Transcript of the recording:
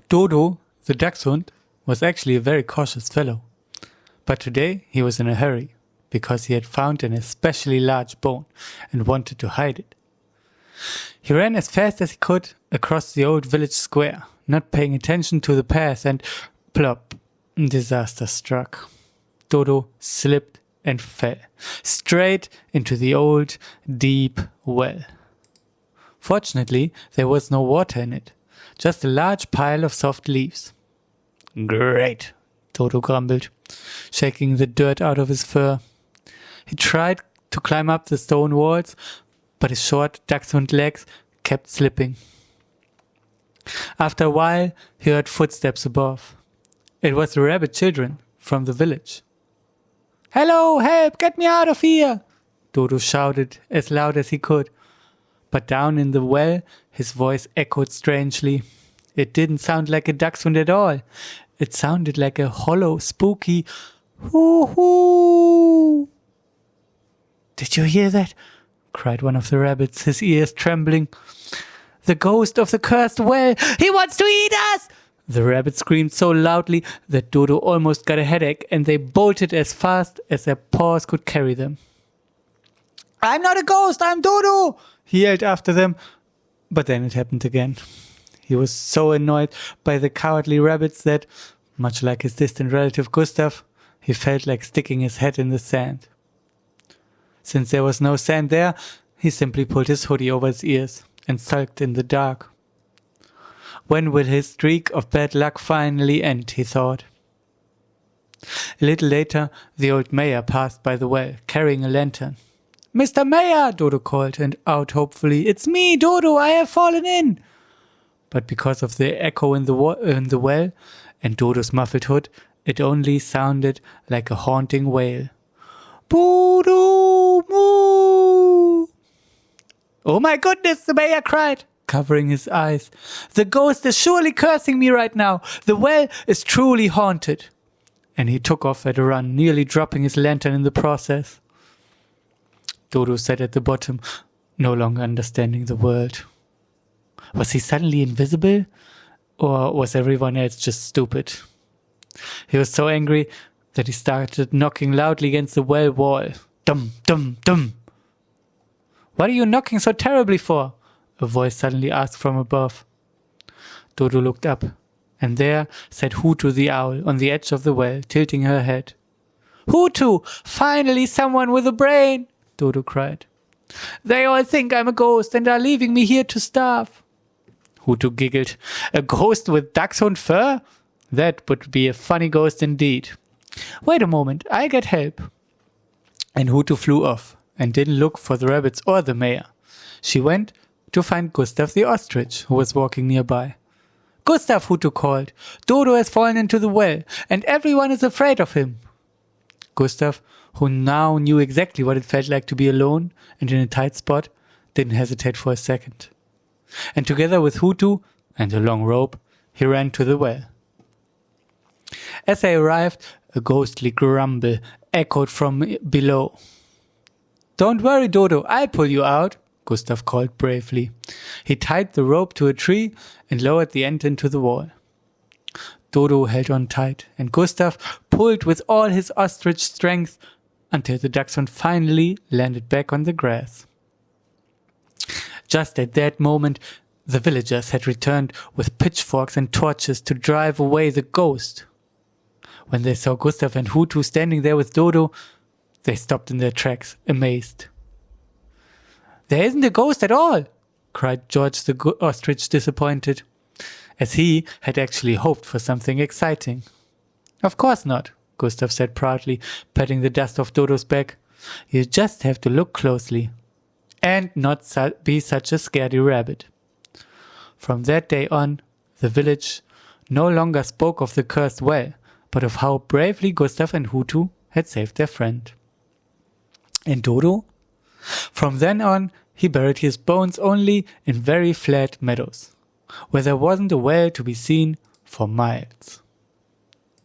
DODO the Dachshund was actually a very cautious fellow, but today he was in a hurry because he had found an especially large bone and wanted to hide it. He ran as fast as he could across the old village square, not paying attention to the path, and plop, disaster struck. DODO slipped and fell straight into the old, deep well. Fortunately, there was no water in it, just a large pile of soft leaves. Great, DODO grumbled, shaking the dirt out of his fur. He tried to climb up the stone walls, but his short dachshund legs kept slipping. After a while, he heard footsteps above. It was the rabbit children from the village. "Hello, help, get me out of here!" DODO shouted as loud as he could. But down in the well, his voice echoed strangely. It didn't sound like a dachshund at all. It sounded like a hollow, spooky hoo-hoo. "Did you hear that?" cried one of the rabbits, his ears trembling. "The ghost of the cursed well! He wants to eat us!" The rabbits screamed so loudly that DODO almost got a headache, and they bolted as fast as their paws could carry them. "I'm not a ghost, I'm DODO!" he yelled after them. But then it happened again. He was so annoyed by the cowardly rabbits that, much like his distant relative Gustav, he felt like sticking his head in the sand. Since there was no sand there, he simply pulled his hoodie over his ears and sulked in the dark. When will his streak of bad luck finally end, he thought. A little later, the old mayor passed by the well, carrying a lantern. "Mr. Mayor," DODO called out hopefully. "It's me, DODO, I have fallen in." But because of the echo in the well and DODO's muffled hood, it only sounded like a haunting wail. "Boo-doo, moo!" "Oh my goodness," the mayor cried, covering his eyes. "The ghost is surely cursing me right now. The well is truly haunted." And he took off at a run, nearly dropping his lantern in the process. DODO sat at the bottom, no longer understanding the world. Was he suddenly invisible? Or was everyone else just stupid? He was so angry that he started knocking loudly against the well wall. Dum, dum, dum. "What are you knocking so terribly for?" a voice suddenly asked from above. DODO looked up, and there sat Huthu the owl on the edge of the well, tilting her head. "Huthu! Finally someone with a brain!" DODO cried. "They all think I'm a ghost and are leaving me here to starve." Huthu giggled. "A ghost with dachshund fur? That would be a funny ghost indeed. Wait a moment, I'll get help." And Huthu flew off and didn't look for the rabbits or the mayor. She went to find Gustav the Ostrich, who was walking nearby. "Gustav," Huthu called, "DODO has fallen into the well, and everyone is afraid of him." Gustav, who now knew exactly what it felt like to be alone and in a tight spot, didn't hesitate for a second. And together with Huthu and a long rope, he ran to the well. As they arrived, a ghostly grumble echoed from below. "Don't worry, DODO, I'll pull you out," Gustav called bravely. He tied the rope to a tree and lowered the end into the wall. DODO held on tight, and Gustav pulled with all his ostrich strength until the dachshund finally landed back on the grass. Just at that moment, the villagers had returned with pitchforks and torches to drive away the ghost. When they saw Gustav and Huthu standing there with DODO, they stopped in their tracks, amazed. "There isn't a ghost at all," cried George the ostrich, disappointed, as he had actually hoped for something exciting. "Of course not," Gustav said proudly, patting the dust off DODO's back. "You just have to look closely. And not be such a scaredy-rabbit." From that day on, the village no longer spoke of the cursed well, but of how bravely Gustav and Huthu had saved their friend. And DODO? From then on, he buried his bones only in very flat meadows, where there wasn't a well to be seen for miles.